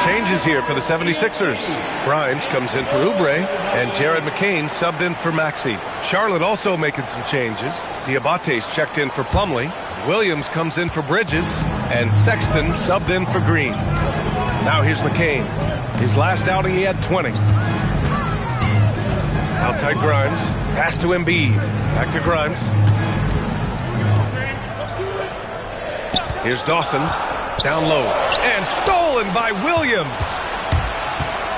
changes here for the 76ers. Grimes comes in for Oubre, and Jared McCain subbed in for Maxey. Charlotte also making some changes. Diabate's checked in for Plumlee. Williams comes in for Bridges, and Sexton subbed in for Green. Now here's McCain. His last outing, he had 20. Outside Grimes. Pass to Embiid. Back to Grimes. Here's Dawson. Down low. And stolen by Williams.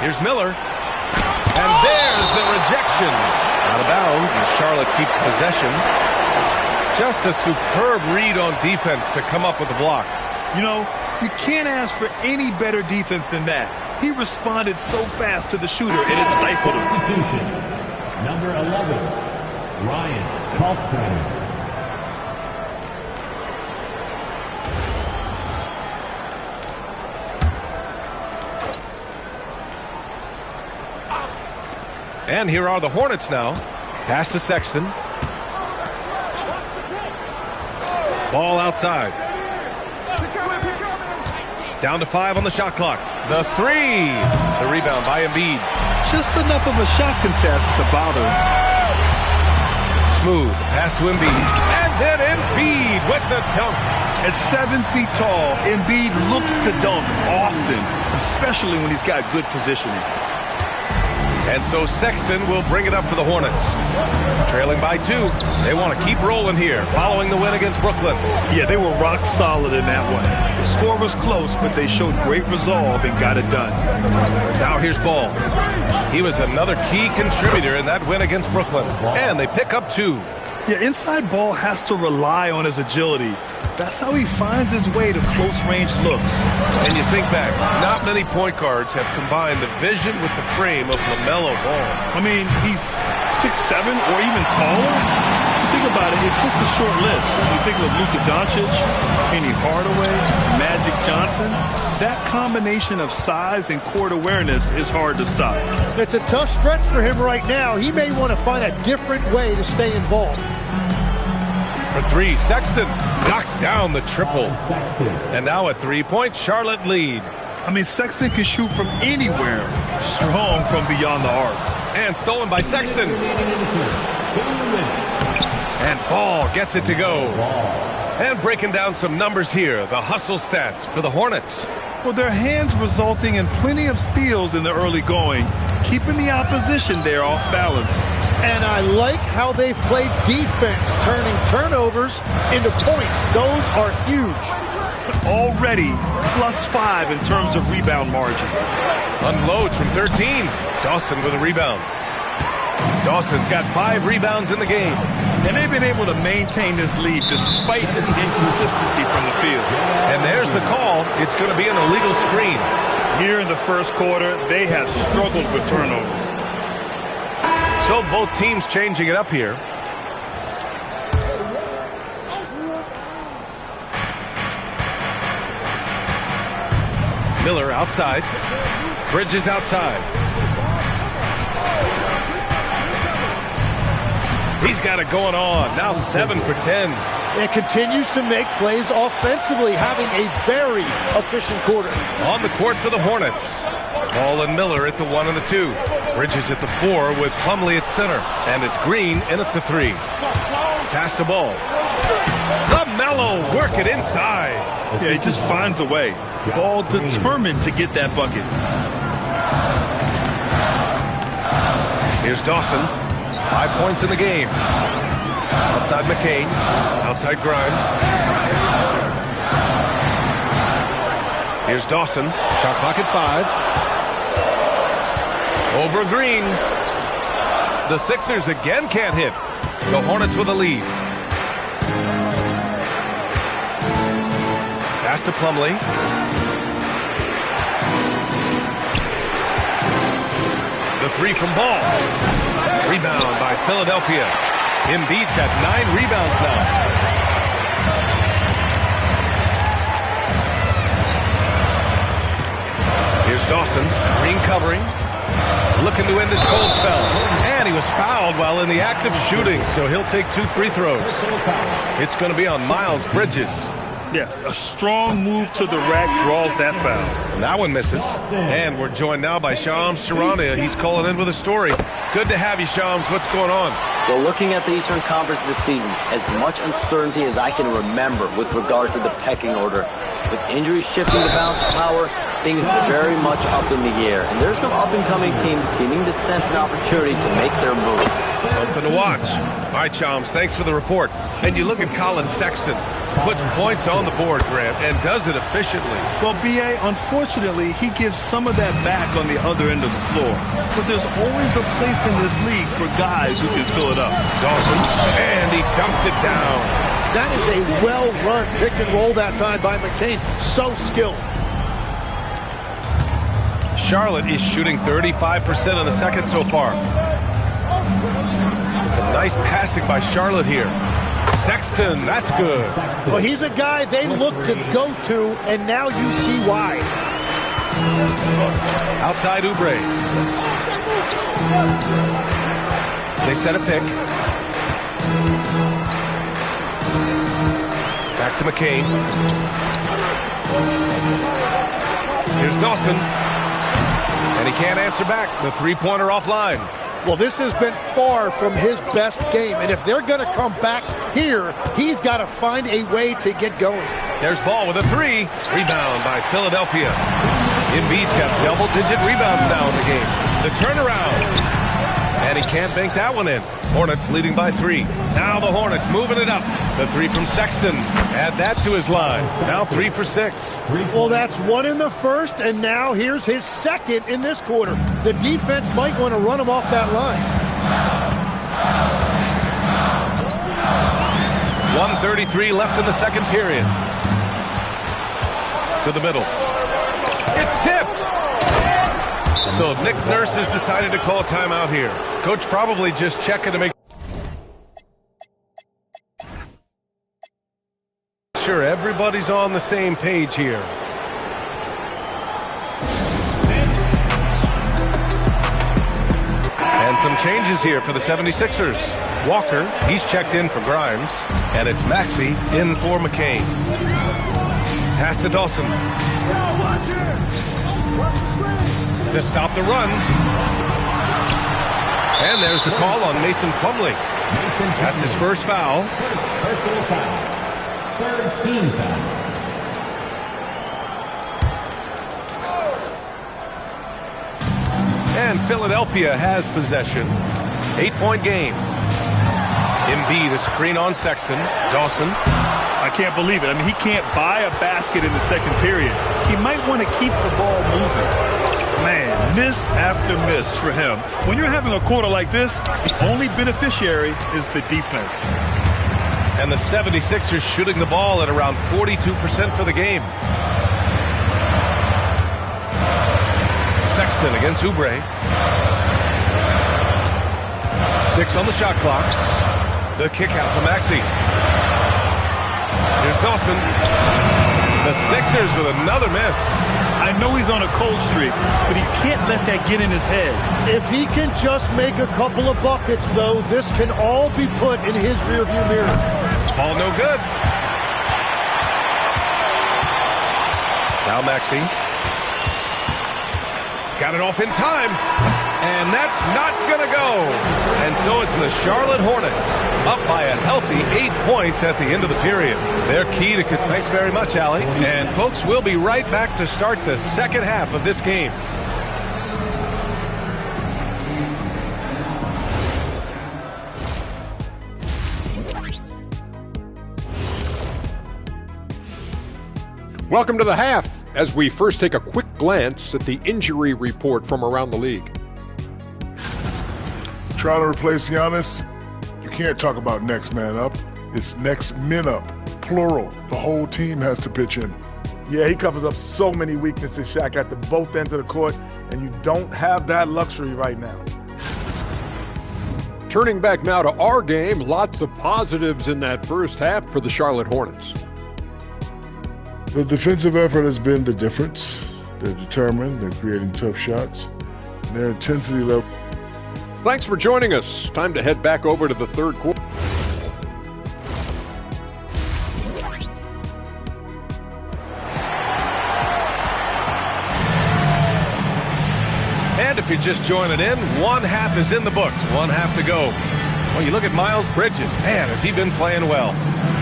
Here's Miller. And there's the rejection. Out of bounds as Charlotte keeps possession. Just a superb read on defense to come up with a block. You know, you can't ask for any better defense than that. He responded so fast to the shooter, and it stifled him. Number 11, Ryan Kalkbrenner. And here are the Hornets now. Pass to Sexton. Ball outside. Down to 5 on the shot clock. The 3. The rebound by Embiid. Just enough of a shot contest to bother him. Smooth. Pass to Embiid. And then Embiid with the dunk. At 7 feet tall, Embiid looks to dunk often, especially when he's got good positioning. And so Sexton will bring it up for the Hornets. Trailing by 2. They want to keep rolling here, following the win against Brooklyn. Yeah, they were rock solid in that one. The score was close, but they showed great resolve and got it done. Now here's Ball. He was another key contributor in that win against Brooklyn. And they pick up 2. Yeah, inside Ball has to rely on his agility. That's how he finds his way to close-range looks. And you think back, not many point guards have combined the vision with the frame of LaMelo Ball. I mean, he's 6'7", or even taller. You think about it, it's just a short list. You think of Luka Doncic, Penny Hardaway, Magic Johnson. That combination of size and court awareness is hard to stop. It's a tough stretch for him right now. He may want to find a different way to stay involved. For 3, Sexton knocks down the triple. And now a 3-point Charlotte lead. I mean, Sexton can shoot from anywhere, strong from beyond the arc. And stolen by Sexton. And Ball gets it to go. And breaking down some numbers here, the hustle stats for the Hornets. Well, their hands resulting in plenty of steals in the early going, keeping the opposition there off balance. And I like how they've played defense, turning turnovers into points. Those are huge. Already +5 in terms of rebound margin. Unloads from 13. Dawson with a rebound. Dawson's got 5 rebounds in the game. And they've been able to maintain this lead despite his inconsistency from the field. And there's the call. It's going to be an illegal screen. Here in the first quarter, they have struggled with turnovers. So both teams changing it up here. Miller outside. Bridges outside. He's got it going on. Now 7 for 10. And continues to make plays offensively, having a very efficient quarter. On the court for the Hornets. Ball and Miller at the 1 and the 2. Bridges at the 4 with Plumlee at center. And it's Green in at the 3. Pass the ball. LaMelo work it inside. Yeah, he just finds a way. Ball determined to get that bucket. Here's Dawson. 5 points in the game. Outside McCain. Outside Grimes. Here's Dawson. Shot clock at 5. Over Green. The Sixers again can't hit. The Hornets with a lead. Pass to Plumlee. The 3 from Ball. Rebound by Philadelphia. Embiid's got 9 rebounds now. Here's Dawson. Green covering. Looking to end this cold spell. And he was fouled while in the act of shooting, so he'll take 2 free throws. It's going to be on Miles Bridges. Yeah, a strong move to the rack draws that foul. And that one misses. And we're joined now by Shams Charania. He's calling in with a story. Good to have you, Shams. What's going on? Well, looking at the Eastern Conference this season, as much uncertainty as I can remember with regard to the pecking order. With injuries shifting to bounce power, things very much up in the air. And there's some up-and-coming teams seeming to sense an opportunity to make their move. Something to watch. All right, Shams, thanks for the report. And you look at Colin Sexton. Puts points on the board, Grant, and does it efficiently. Well, B.A., unfortunately, he gives some of that back on the other end of the floor. But there's always a place in this league for guys who can fill it up. Dawson, and he dumps it down. That is a well-run pick and roll that time by McCain. So skilled. Charlotte is shooting 35% in the second so far. Some nice passing by Charlotte here. Sexton, that's good. Well, he's a guy they look to go to, and now you see why. Outside Oubre. They set a pick. Back to McCain. Here's Dawson. And he can't answer back. The three-pointer offline. Well, this has been far from his best game, and if they're going to come back here, he's got to find a way to get going. There's Ball with a three. Rebound by Philadelphia. Embiid's got double-digit rebounds now in the game. The turnaround. And he can't bank that one in. Hornets leading by 3. Now the Hornets moving it up. The three from Sexton. Add that to his line. Now 3 for 6. Well, that's 1 in the first, and now here's his second in this quarter. The defense might want to run him off that line. 1:33 left in the second period. To the middle. It's tipped. So Nick Nurse has decided to call a timeout here. Coach probably just checking to make sure everybody's on the same page here. And some changes here for the 76ers. Walker, he's checked in for Grimes. And it's Maxey in for McCain. Pass to Dawson. To stop the run. And there's the call on Mason Plumlee. That's his first foul. Personal foul. 13 foul. And Philadelphia has possession. 8-point game. Embiid, a screen on Sexton. Dawson. I can't believe it. I mean, he can't buy a basket in the second period. He might want to keep the ball moving. Man, miss after miss for him. When you're having a quarter like this, the only beneficiary is the defense. And the 76ers shooting the ball at around 42% for the game. Sexton against Oubre. 6 on the shot clock. The kick out to Maxey. Here's Dawson. The Sixers with another miss. I know he's on a cold streak, but he can't let that get in his head. If he can just make a couple of buckets, though, this can all be put in his rearview mirror. Ball no good. Now Maxey. Got it off in time. And that's not going to go. And so it's the Charlotte Hornets up by a healthy 8 points at the end of the period. They're key to... Thanks very much, Allie. And, folks, we'll be right back to start the second half of this game. Welcome to the half, as we first take a quick glance at the injury report from around the league. Trying to replace Giannis, you can't talk about next man up. It's next men up, plural. The whole team has to pitch in. Yeah, he covers up so many weaknesses, Shaq, at the both ends of the court, and you don't have that luxury right now. Turning back now to our game, lots of positives in that first half for the Charlotte Hornets. The defensive effort has been the difference. They're determined, they're creating tough shots. Their intensity level. Thanks for joining us. Time to head back over to the third quarter. And if you're just joining in, one half is in the books. One half to go. Well, you look at Miles Bridges. Man, has he been playing well.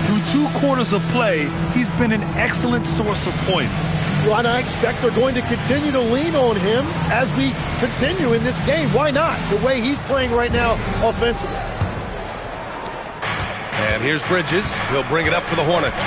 Through 2 quarters of play, he's been an excellent source of points. Well, and I expect they're going to continue to lean on him as we continue in this game. Why not? The way he's playing right now offensively. And here's Bridges. He'll bring it up for the Hornets.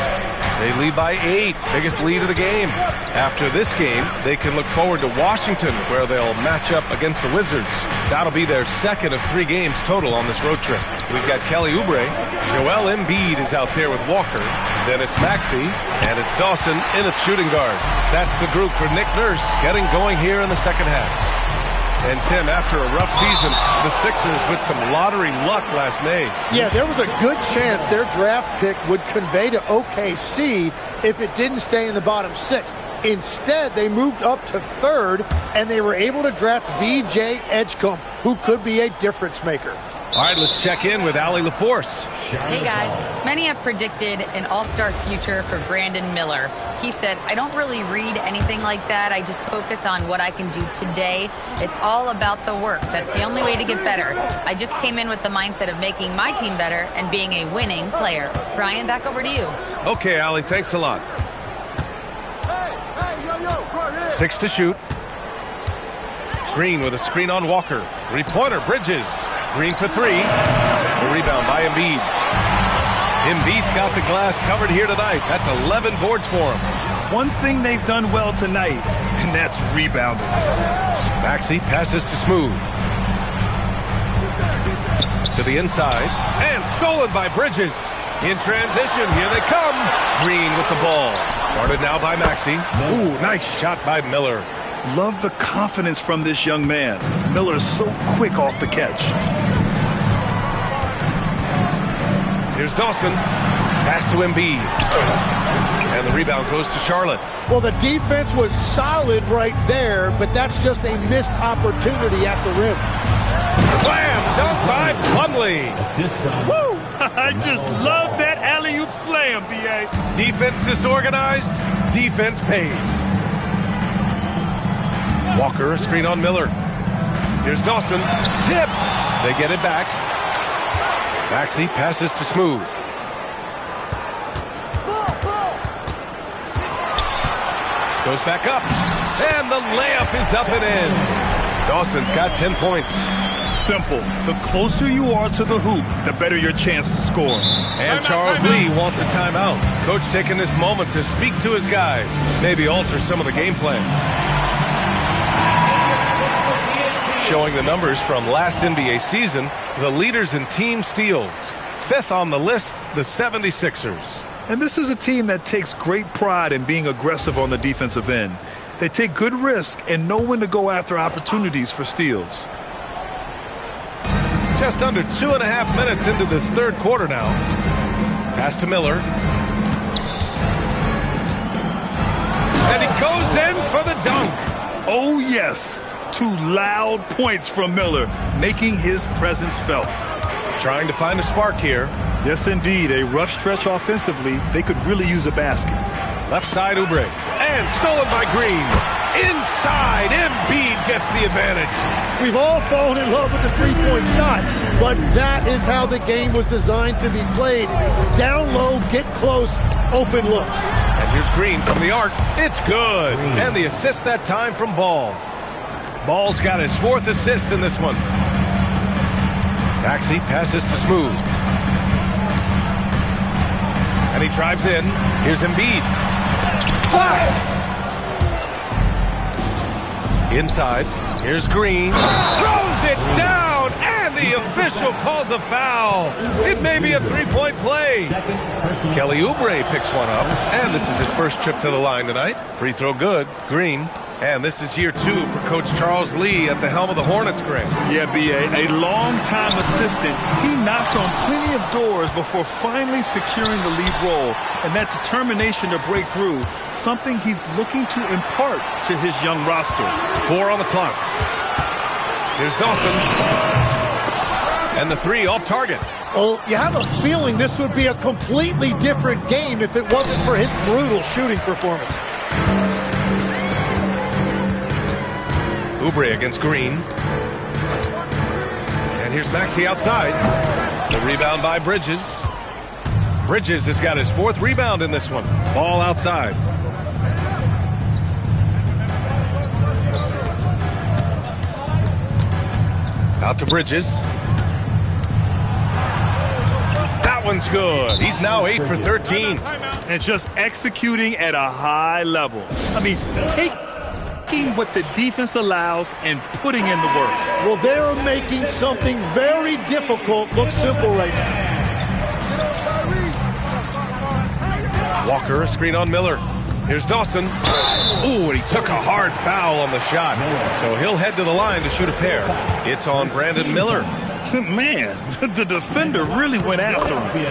They lead by 8, biggest lead of the game. After this game, they can look forward to Washington, where they'll match up against the Wizards. That'll be their second of 3 games total on this road trip. We've got Kelly Oubre. Joel Embiid is out there with Walker. Then it's Maxey, and it's Dawson in at shooting guard. That's the group for Nick Nurse getting going here in the second half. And, Tim, after a rough season, the Sixers with some lottery luck last May. Yeah, there was a good chance their draft pick would convey to OKC if it didn't stay in the bottom 6. Instead, they moved up to 3rd, and they were able to draft VJ Edgecombe, who could be a difference maker. All right, let's check in with Allie LaForce. Hey, guys. Many have predicted an all-star future for Brandon Miller. He said, I don't really read anything like that. I just focus on what I can do today. It's all about the work. That's the only way to get better. I just came in with the mindset of making my team better and being a winning player. Brian, back over to you. Okay, Allie, thanks a lot. 6 to shoot. Green with a screen on Walker. 3-pointer, Bridges. Green for 3. The rebound by Embiid. Embiid's got the glass covered here tonight. That's 11 boards for him. One thing they've done well tonight, and that's rebounding. Maxey passes to Smooth. To the inside. And stolen by Bridges. In transition, here they come. Green with the ball. Guarded now by Maxey. Ooh, nice shot by Miller. Love the confidence from this young man. Miller is so quick off the catch. Here's Dawson. Pass to Embiid. And the rebound goes to Charlotte. Well, the defense was solid right there, but that's just a missed opportunity at the rim. Slam dunk by Plumlee. Woo! I just love that alley-oop slam, B.A. Defense disorganized. Defense pays. Walker, a screen on Miller. Here's Dawson. Tipped. They get it back. Maxey passes to Smooth. Goes back up. And the layup is up and in. Dawson's got 10 points. Simple. The closer you are to the hoop, the better your chance to score. And Charles Lee wants a timeout. Coach taking this moment to speak to his guys. Maybe alter some of the game plan. Showing the numbers from last NBA season, the leaders in team steals. 5th on the list, the 76ers. And this is a team that takes great pride in being aggressive on the defensive end. They take good risk and know when to go after opportunities for steals. Just under 2.5 minutes into this 3rd quarter now. Pass to Miller. And he goes in for the dunk. Oh, yes. 2 loud points from Miller, making his presence felt. Trying to find a spark here. Yes, indeed. A rough stretch offensively. They could really use a basket. Left side, Oubre. And stolen by Green. Inside, Embiid gets the advantage. We've all fallen in love with the three-point shot, but that is how the game was designed to be played. Down low, get close, open looks. And here's Green from the arc. It's good. And the assist that time from Ball. Ball's got his 4th assist in this one. Maxey passes to Smooth. And he drives in. Here's Embiid. Blocked. Inside. Here's Green. Throws it down. And the official calls a foul. It may be a 3-point play. Kelly Oubre picks one up. And this is his first trip to the line tonight. Free throw good. Green. And this is year 2 for Coach Charles Lee at the helm of the Hornets, Greg. Yeah, B.A., a long-time assistant. He knocked on plenty of doors before finally securing the lead role. And that determination to break through, something he's looking to impart to his young roster. 4 on the clock. Here's Dawson. And the 3 off target. Well, you have a feeling this would be a completely different game if it wasn't for his brutal shooting performance. Oubre against Green. And here's Maxey outside. The rebound by Bridges. Bridges has got his 4th rebound in this one. Ball outside. Out to Bridges. That one's good. He's now 8 for 13. And just executing at a high level. I mean, taking what the defense allows and putting in the work. Well, they're making something very difficult look simple right now. Walker, a screen on Miller. Here's Dawson. Ooh, and he took a hard foul on the shot. So he'll head to the line to shoot a pair. It's on Brandon Miller. Man, the defender really went after him.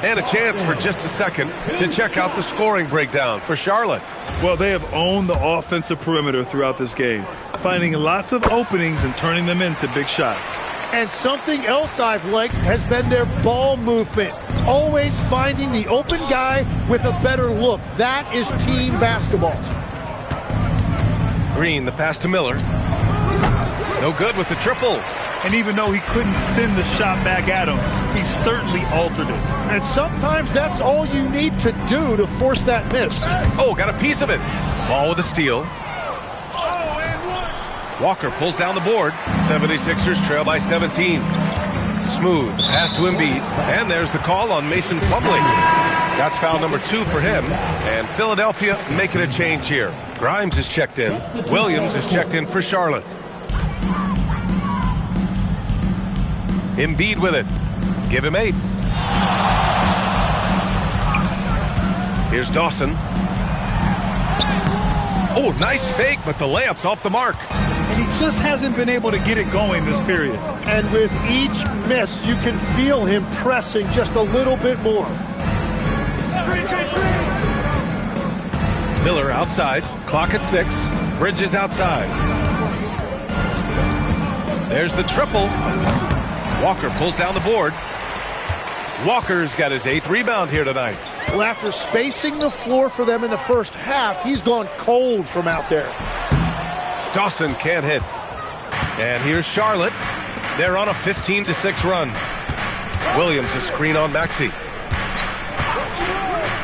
And a chance for just a second to check out the scoring breakdown for Charlotte. Well, they have owned the offensive perimeter throughout this game, finding lots of openings and turning them into big shots. And something else I've liked has been their ball movement. Always finding the open guy with a better look. That is team basketball. Green, the pass to Miller. No good with the triple. And even though he couldn't send the shot back at him, he certainly altered it. And sometimes that's all you need to do to force that miss. Oh, got a piece of it. Ball with a steal. Walker pulls down the board. 76ers trail by 17. Smooth pass to Embiid. And there's the call on Mason Plumlee. That's foul number 2 for him. And Philadelphia making a change here. Grimes is checked in. Williams is checked in for Charlotte. Embiid with it. Give him 8. Here's Dawson. Oh, nice fake, but the layup's off the mark. And he just hasn't been able to get it going this period. And with each miss, you can feel him pressing just a little bit more. Miller outside. Clock at 6. Bridges outside. There's the triple. Walker pulls down the board. Walker's got his 8th rebound here tonight. Well, after spacing the floor for them in the first half, he's gone cold from out there. Dawson can't hit. And here's Charlotte. They're on a 15-6 run. Williams a screen on Maxey.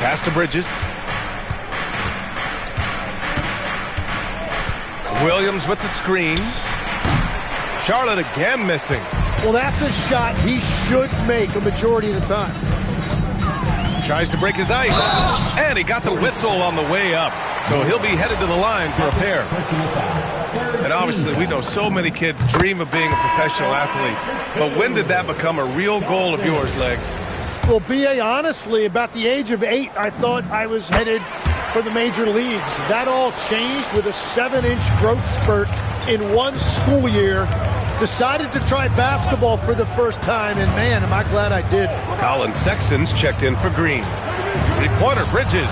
Pass to Bridges. Williams with the screen. Charlotte again missing. Well, that's a shot he should make a majority of the time. Tries to break his ice. And he got the whistle on the way up. So he'll be headed to the line for a pair. And obviously we know so many kids dream of being a professional athlete. But when did that become a real goal of yours, Legs? Well, B.A., honestly, about the age of 8, I thought I was headed for the major leagues. That all changed with a 7-inch growth spurt in one school year. Decided to try basketball for the first time, and man, am I glad I did. Colin Sexton's checked in for Green. Three-pointer, Bridges.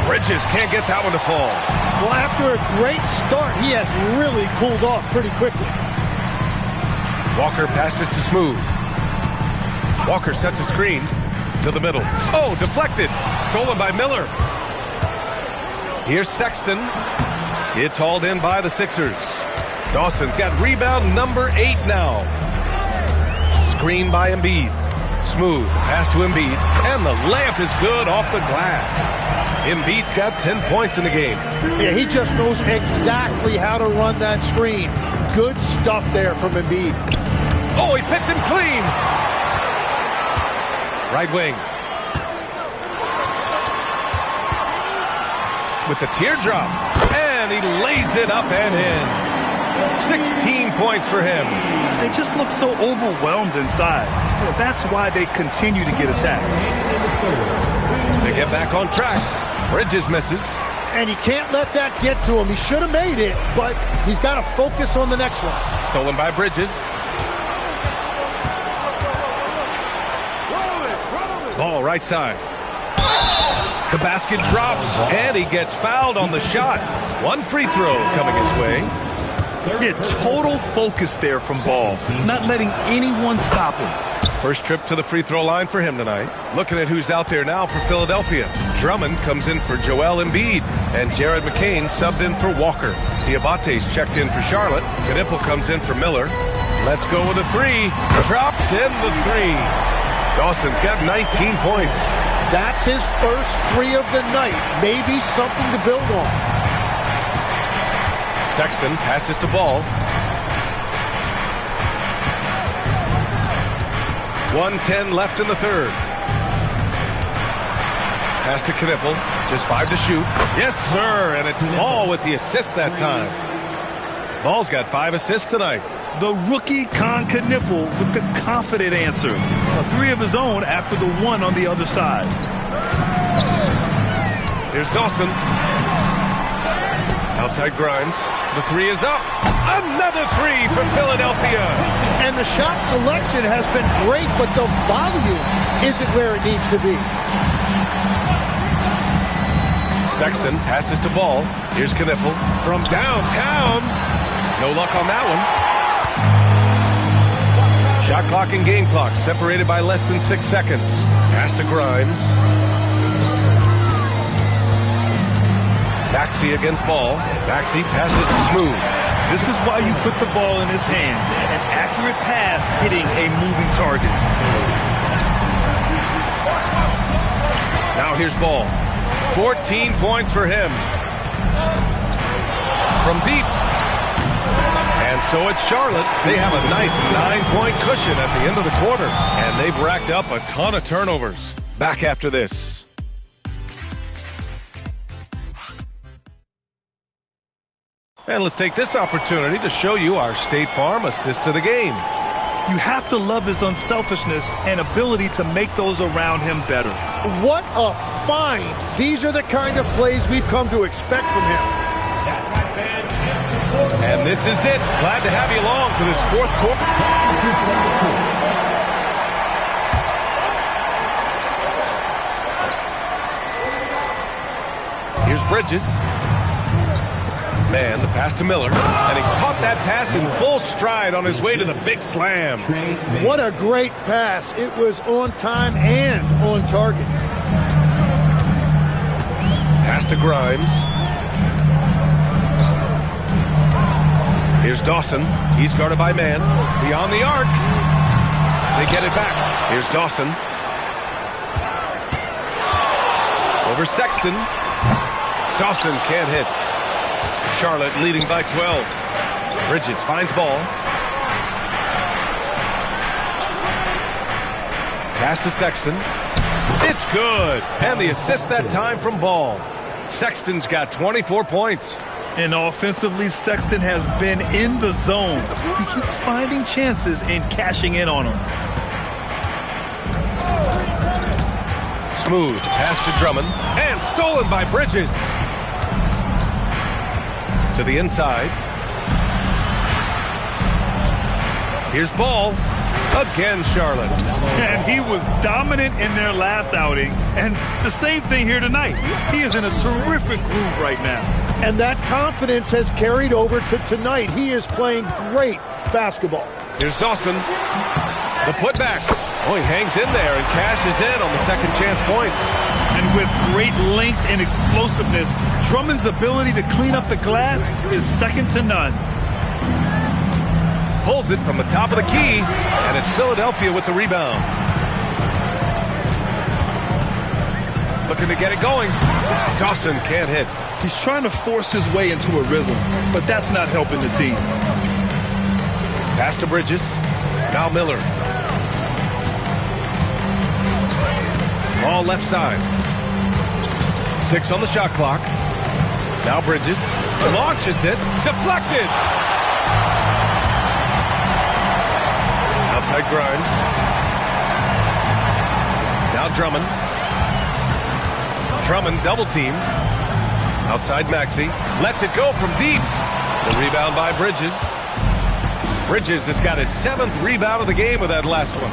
Bridges can't get that one to fall. Well, after a great start, he has really cooled off pretty quickly. Walker passes to Smooth. Walker sets a screen to the middle. Oh, deflected. Stolen by Miller. Here's Sexton. It's hauled in by the Sixers. Dawson's got rebound number 8 now. Screen by Embiid. Smooth pass to Embiid. And the layup is good off the glass. Embiid's got 10 points in the game. Yeah, he just knows exactly how to run that screen. Good stuff there from Embiid. Oh, he picked him clean. Right wing. With the teardrop. And he lays it up and in. 16 points for him. They just look so overwhelmed inside. That's why they continue to get attacked. To get back on track, Bridges misses. And he can't let that get to him. He should have made it, but he's got to focus on the next one. Stolen by Bridges. Ball right side. The basket drops, and he gets fouled on the shot. One free throw coming his way. Yeah, total focus there from Ball. Not letting anyone stop him. First trip to the free throw line for him tonight. Looking at who's out there now for Philadelphia. Drummond comes in for Joel Embiid, and Jared McCain subbed in for Walker. Diabate's checked in for Charlotte. Knipple comes in for Miller. Let's go with a three. Drops in the three. Dawson's got 19 points. That's his first three of the night. Maybe something to build on. Sexton passes to Ball. 1:10 left in the third. Pass to Knipple. Just 5 to shoot. Yes, sir. And it's Ball with the assist that time. Ball's got 5 assists tonight. The rookie Con Knipple with the confident answer. A three of his own after the one on the other side. Here's Dawson. Outside Grimes. The three is up. Another three for Philadelphia. And the shot selection has been great, but the volume isn't where it needs to be. Sexton passes to Ball. Here's Knipple from downtown. No luck on that one. Shot clock and game clock separated by less than 6 seconds. Pass to Grimes. Maxey against Ball. Maxey passes to Smooth. This is why you put the ball in his hands. An accurate pass hitting a moving target. Now here's Ball. 14 points for him. From deep. And so it's Charlotte. They have a nice 9-point cushion at the end of the quarter. And they've racked up a ton of turnovers. Back after this. And let's take this opportunity to show you our State Farm assist to the game. You have to love his unselfishness and ability to make those around him better. What a find. These are the kind of plays we've come to expect from him. And this is it. Glad to have you along for this fourth quarter. Here's Bridges. Man, the pass to Miller. And he caught that pass in full stride on his way to the big slam. What a great pass. It was on time and on target. Pass to Grimes. Here's Dawson. He's guarded by man. Beyond the arc. They get it back. Here's Dawson. Over Sexton. Dawson can't hit. Charlotte leading by 12. Bridges finds Ball. Pass to Sexton. It's good. And the assist that time from Ball. Sexton's got 24 points. And offensively, Sexton has been in the zone. He keeps finding chances and cashing in on them. Smooth pass to Drummond. And stolen by Bridges. To the inside. Here's Ball. Again, Charlotte. And he was dominant in their last outing. And the same thing here tonight. He is in a terrific groove right now. And that confidence has carried over to tonight. He is playing great basketball. Here's Dawson. The putback. Oh, he hangs in there and cashes in on the second chance points. And with great length and explosiveness, Drummond's ability to clean up the glass is second to none. Pulls it from the top of the key, and it's Philadelphia with the rebound. Looking to get it going. Dawson can't hit. He's trying to force his way into a rhythm, but that's not helping the team. Pass to Bridges. Now Miller. Ball left side. 6 on the shot clock. Now Bridges launches it. Deflected. Outside Grimes. Now Drummond. Drummond double teamed. Outside Maxey. Lets it go from deep. The rebound by Bridges. Bridges has got his 7th rebound of the game with that last one.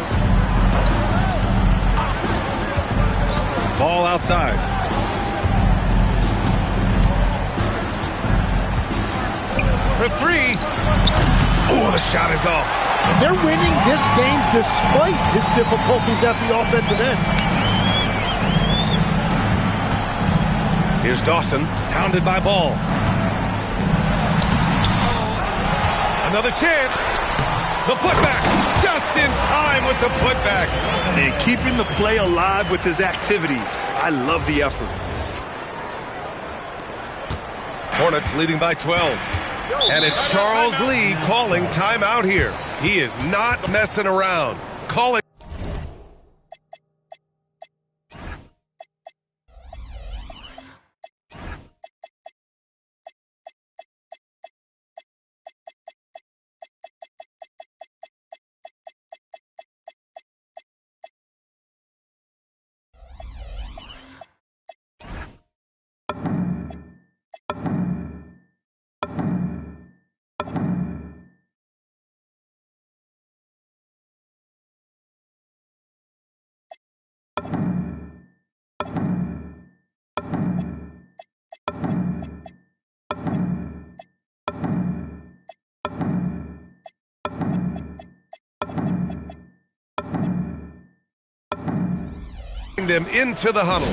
Ball outside. for three. Oh, the shot is off. They're winning this game despite his difficulties at the offensive end. Here's Dawson, hounded by Ball. Another chance. The putback, just in time with the putback. And keeping the play alive with his activity. I love the effort. Hornets leading by 12. And it's Charles Lee calling timeout here. He is not messing around. Calling. Them into the huddle.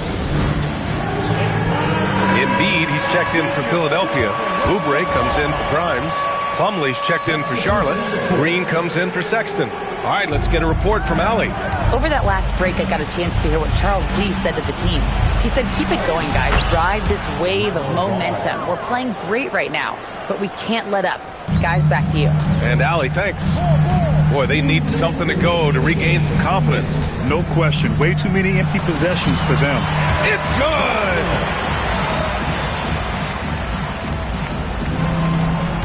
Embiid, he's checked in for Philadelphia. Oubre comes in for Grimes. Plumlee's checked in for Charlotte. Green comes in for Sexton. All right, let's get a report from Allie. Over that last break, I got a chance to hear what Charles Lee said to the team. He said, keep it going, guys. Ride this wave of momentum. We're playing great right now, but we can't let up. Guys, back to you. And Allie, thanks. Boy, they need something to go to regain some confidence. No question. Way too many empty possessions for them. It's good!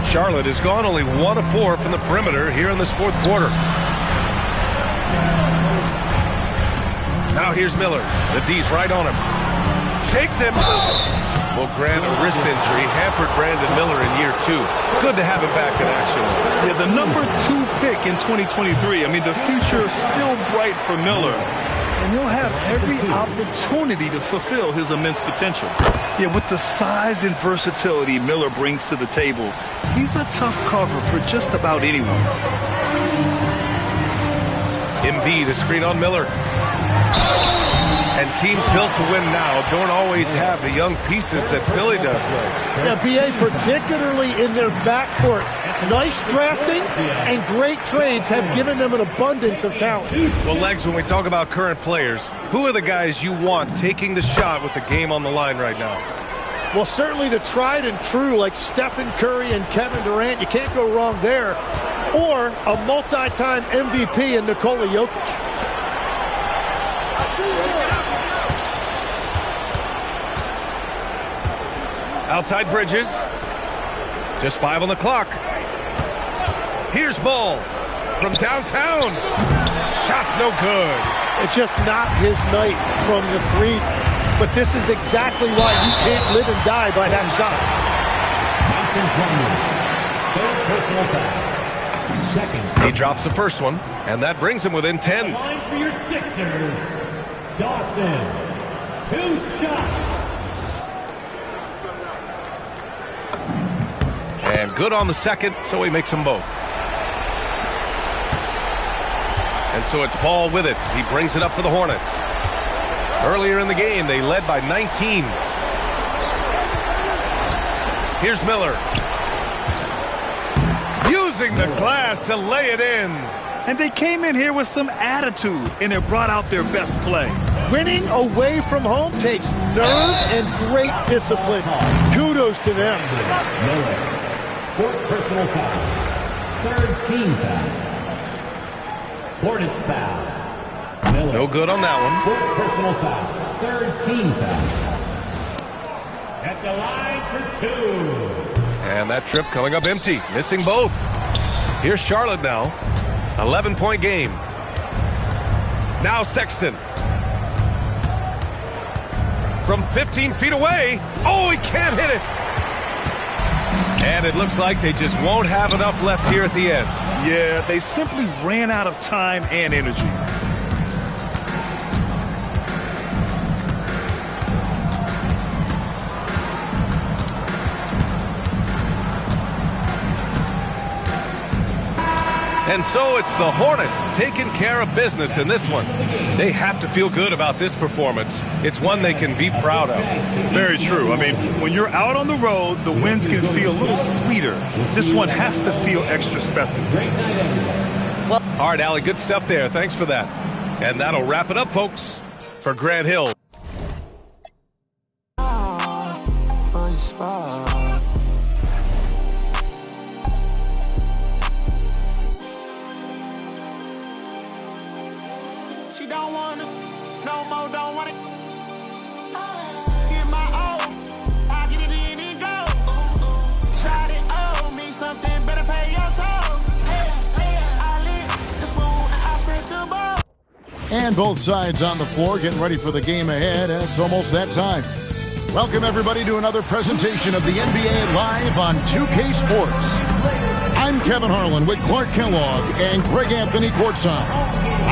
Charlotte has gone only 1 of 4 from the perimeter here in this fourth quarter. Now here's Miller. The D's right on him. Shakes him. Well, Grant, a wrist injury hampered Brandon Miller in year 2. Good to have him back in action. Yeah, the number 2 pick in 2023. I mean, the future is still bright for Miller. And he'll have every opportunity to fulfill his immense potential. Yeah, with the size and versatility Miller brings to the table, he's a tough cover for just about anyone. Embiid, a screen on Miller. And teams built to win now don't always have the young pieces that Philly does. Yeah, BA, particularly in their backcourt. Nice drafting and great trades have given them an abundance of talent. Well, Legs, when we talk about current players, who are the guys you want taking the shot with the game on the line right now? Well, certainly the tried and true like Stephen Curry and Kevin Durant. You can't go wrong there. Or a multi-time MVP in Nikola Jokic. I see you. Outside Bridges. Just 5 on the clock. Here's Ball from downtown. Shot's no good. It's just not his night from the 3. But this is exactly why you can't live and die by that shot. He drops the first one, and that brings him within 10. Line for your Sixers, Dawson. 2 shots. And good on the second, so he makes them both. And so it's Ball with it. He brings it up for the Hornets. Earlier in the game, they led by 19. Here's Miller. Using the glass to lay it in. And they came in here with some attitude, and it brought out their best play. Winning away from home takes nerve and great discipline. Kudos to them. Miller. 4th personal foul. 3rd team foul. Hornets foul. Miller. No good on that one. 4th personal foul. 3rd team foul. At the line for 2. And that trip coming up empty. Missing both. Here's Charlotte now. 11-point game. Now Sexton. From 15 feet away. Oh, he can't hit it. And it looks like they just won't have enough left here at the end. Yeah, they simply ran out of time and energy. And so it's the Hornets taking care of business in this one. They have to feel good about this performance. It's one they can be proud of. Very true. I mean, when you're out on the road, the wins can feel a little sweeter. This one has to feel extra special. All right, Allie, good stuff there. Thanks for that. And that'll wrap it up, folks, for Grant Hill. She don't want it, no more, don't want it. Get my own, I get it in and go. Try it, owe me something, better pay your toll. I live the spoon and I spent the ball. And both sides on the floor getting ready for the game ahead, and it's almost that time. Welcome, everybody, to another presentation of the NBA Live on 2K Sports. I'm Kevin Harlan with Clark Kellogg and Greg Anthony courtside.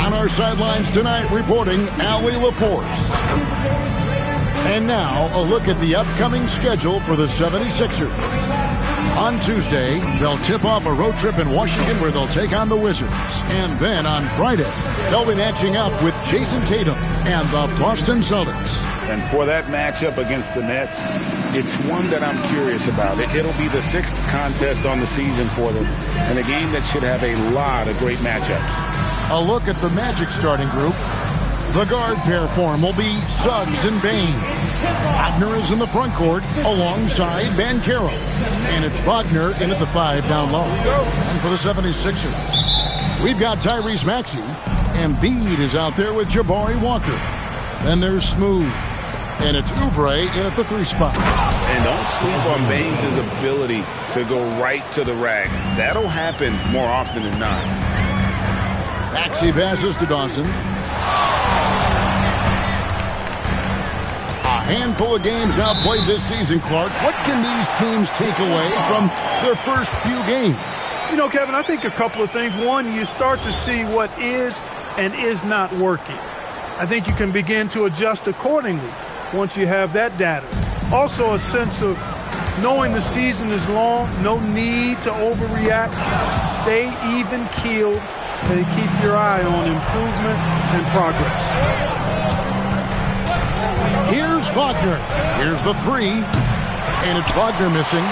On our sidelines tonight, reporting Allie LaForce. And now, a look at the upcoming schedule for the 76ers. On Tuesday, they'll tip off a road trip in Washington where they'll take on the Wizards. And then on Friday, they'll be matching up with Jason Tatum and the Boston Celtics. And for that matchup against the Nets, it's one that I'm curious about. It'll be the 6th contest on the season for them, and a game that should have a lot of great matchups. A look at the Magic starting group. The guard pair form will be Suggs and Bane. Wagner is in the front court alongside Banchero. And it's Wagner in at the 5 down low. And for the 76ers, we've got Tyrese Maxey. Embiid is out there with Jabari Walker. Then there's Smooth. And it's Oubre in at the 3 spot. And don't sleep on Baines' ability to go right to the rack. That'll happen more often than not. Maxey passes to Dawson. A handful of games now played this season, Clark. What can these teams take away from their first few games? You know, Kevin, I think a couple of things. One, you start to see what is and is not working. I think you can begin to adjust accordingly once you have that data. Also, a sense of knowing the season is long, no need to overreact. Stay even-keeled and keep your eye on improvement and progress. Here's Wagner. Here's the 3. And it's Wagner missing.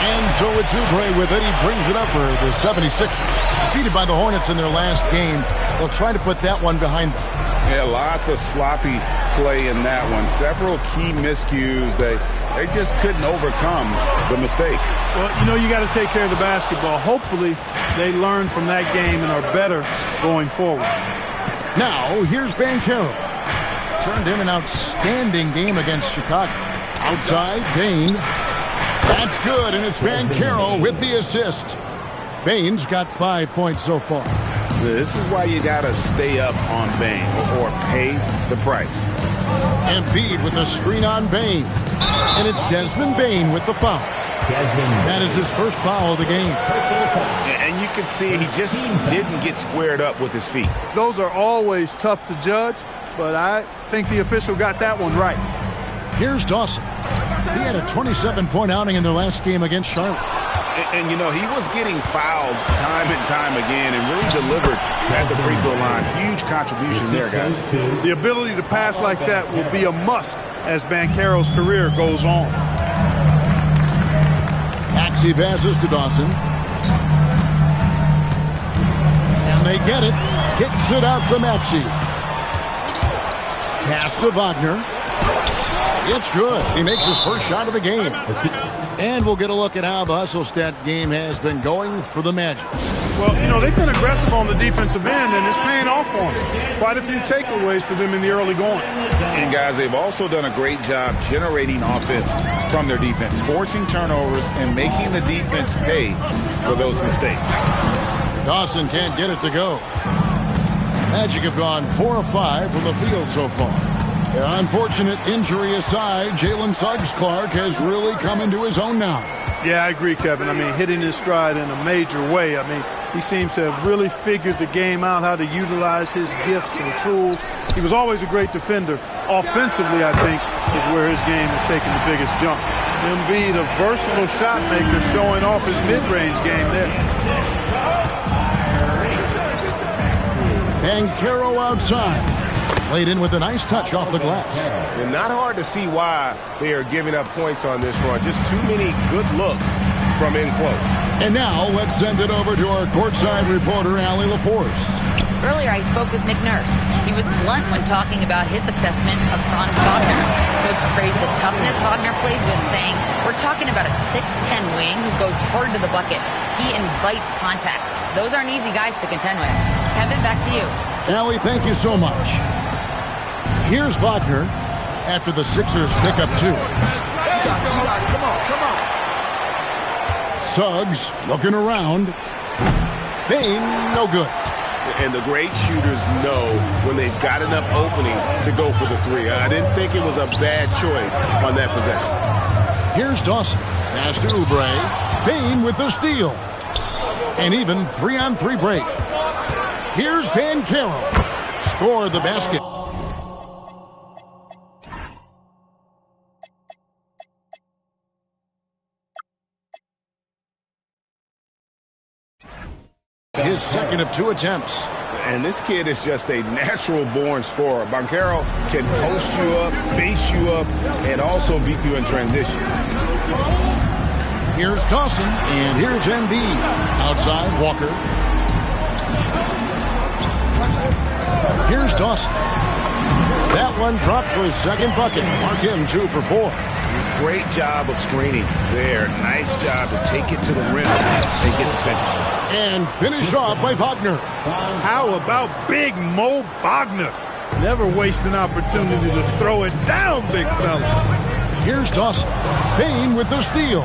And so it's Oubre with it. He brings it up for the 76ers. Defeated by the Hornets in their last game. They'll try to put that one behind them. Yeah, lots of sloppy play in that one. Several key miscues. They just couldn't overcome the mistakes. Well, you know, you got to take care of the basketball. Hopefully, they learn from that game and are better going forward. Now, here's Banchero. Turned in an outstanding game against Chicago. Outside, Bane. That's good, and it's Banchero with the assist. Bane's got 5 points so far. This is why you got to stay up on Bane or pay the price. Embiid with a screen on Bane. And it's Desmond Bane with the foul. That is his first foul of the game. And you can see he just didn't get squared up with his feet. Those are always tough to judge, but I think the official got that one right. Here's Dawson. He had a 27-point outing in their last game against Charlotte. And, you know, he was getting fouled time and time again and really delivered at the free throw line. Huge contribution there, guys. The ability to pass like that will be a must as Banchero's career goes on. Maxey passes to Dawson. And they get it. Kicks it out to Maxey. Pass to Wagner. It's good. He makes his first shot of the game. And we'll get a look at how the hustle stat game has been going for the Magic. Well, you know, they've been aggressive on the defensive end, and it's paying off for them. Quite a few takeaways for them in the early going. And, guys, they've also done a great job generating offense from their defense, forcing turnovers and making the defense pay for those mistakes. Dawson can't get it to go. Magic have gone 4 of 5 from the field so far. Unfortunate injury aside, Jalen Suggs Clark has really come into his own now. Yeah, I agree, Kevin. I mean, hitting his stride in a major way. I mean, he seems to have really figured the game out, how to utilize his gifts and tools. He was always a great defender. Offensively, I think, is where his game has taken the biggest jump. Embiid, a versatile shot maker, showing off his mid-range game there. Banchero outside. Played in with a nice touch off the glass. And not hard to see why they are giving up points on this run. Just too many good looks from in close. And now let's send it over to our courtside reporter, Allie LaForce. Earlier, I spoke with Nick Nurse. He was blunt when talking about his assessment of Franz Wagner. Coach praised the toughness Wagner plays with, saying, "We're talking about a 6'10" wing who goes hard to the bucket. He invites contact. Those aren't easy guys to contend with." Kevin, back to you. Allie, thank you so much. Here's Wagner after the Sixers pick up 2. Come on. Suggs looking around. Bane, no good. And the great shooters know when they've got enough opening to go for the 3. I didn't think it was a bad choice on that possession. Here's Dawson. Pass to Oubre. Bane with the steal. An even 3-on-3 break. Here's Banchero. Score the basket. His second of 2 attempts. And this kid is just a natural-born scorer. Banchero can post you up, face you up, and also beat you in transition. Here's Dawson, and here's Embiid. Outside, Walker. Here's Dawson. That one dropped for his second bucket. Mark him 2 for 4. Great job of screening there. Nice job to take it to the rim and get the finish. And finished off by Wagner. How about big Mo Wagner? Never waste an opportunity to throw it down, big fella. Here's Dawson. Bane with the steal.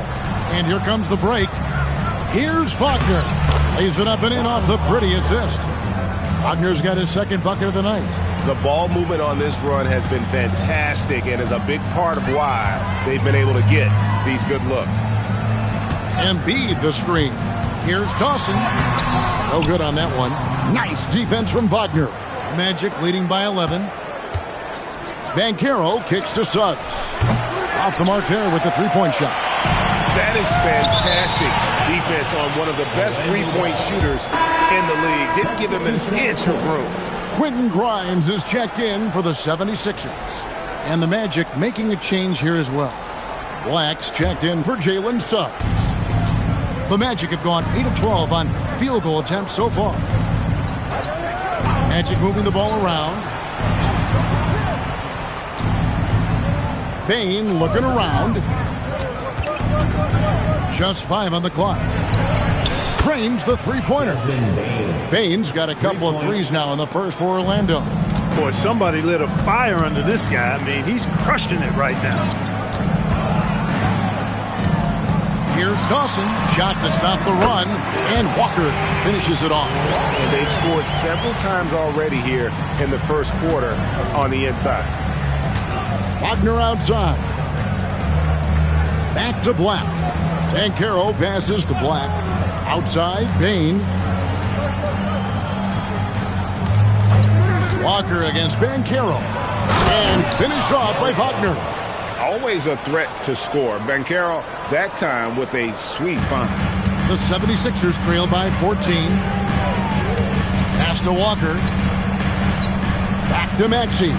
And here comes the break. Here's Wagner. Lays it up and in off the pretty assist. Wagner's got his second bucket of the night. The ball movement on this run has been fantastic and is a big part of why they've been able to get these good looks. Embiid the screen. Here's Dawson. No good on that one. Nice defense from Wagner. Magic leading by 11. Banchero kicks to Suggs. Off the mark there with the three-point shot. That is fantastic defense on one of the best three-point shooters in the league. Didn't give him an inch of room. Quentin Grimes is checked in for the 76ers. And the Magic making a change here as well. Black's checked in for Jalen Suggs. The Magic have gone 8 of 12 on field goal attempts so far. Magic moving the ball around. Bane looking around. Just 5 on the clock. Trains the three-pointer. Bane's got a couple of threes now in the first for Orlando. Boy, somebody lit a fire under this guy. I mean, he's crushing it right now. Here's Dawson. Shot to stop the run. And Walker finishes it off. And they've scored several times already here in the first quarter on the inside. Wagner outside. Back to Black. Banchero passes to Black. Outside, Bane. Walker against Banchero. And finished off by Wagner. Always a threat to score. Banchero, that time with a sweet find. The 76ers trail by 14. Pass to Walker. Back to Maxey.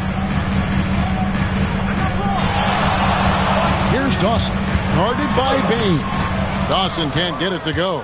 Here's Dawson. Guarded by Bane. Dawson can't get it to go.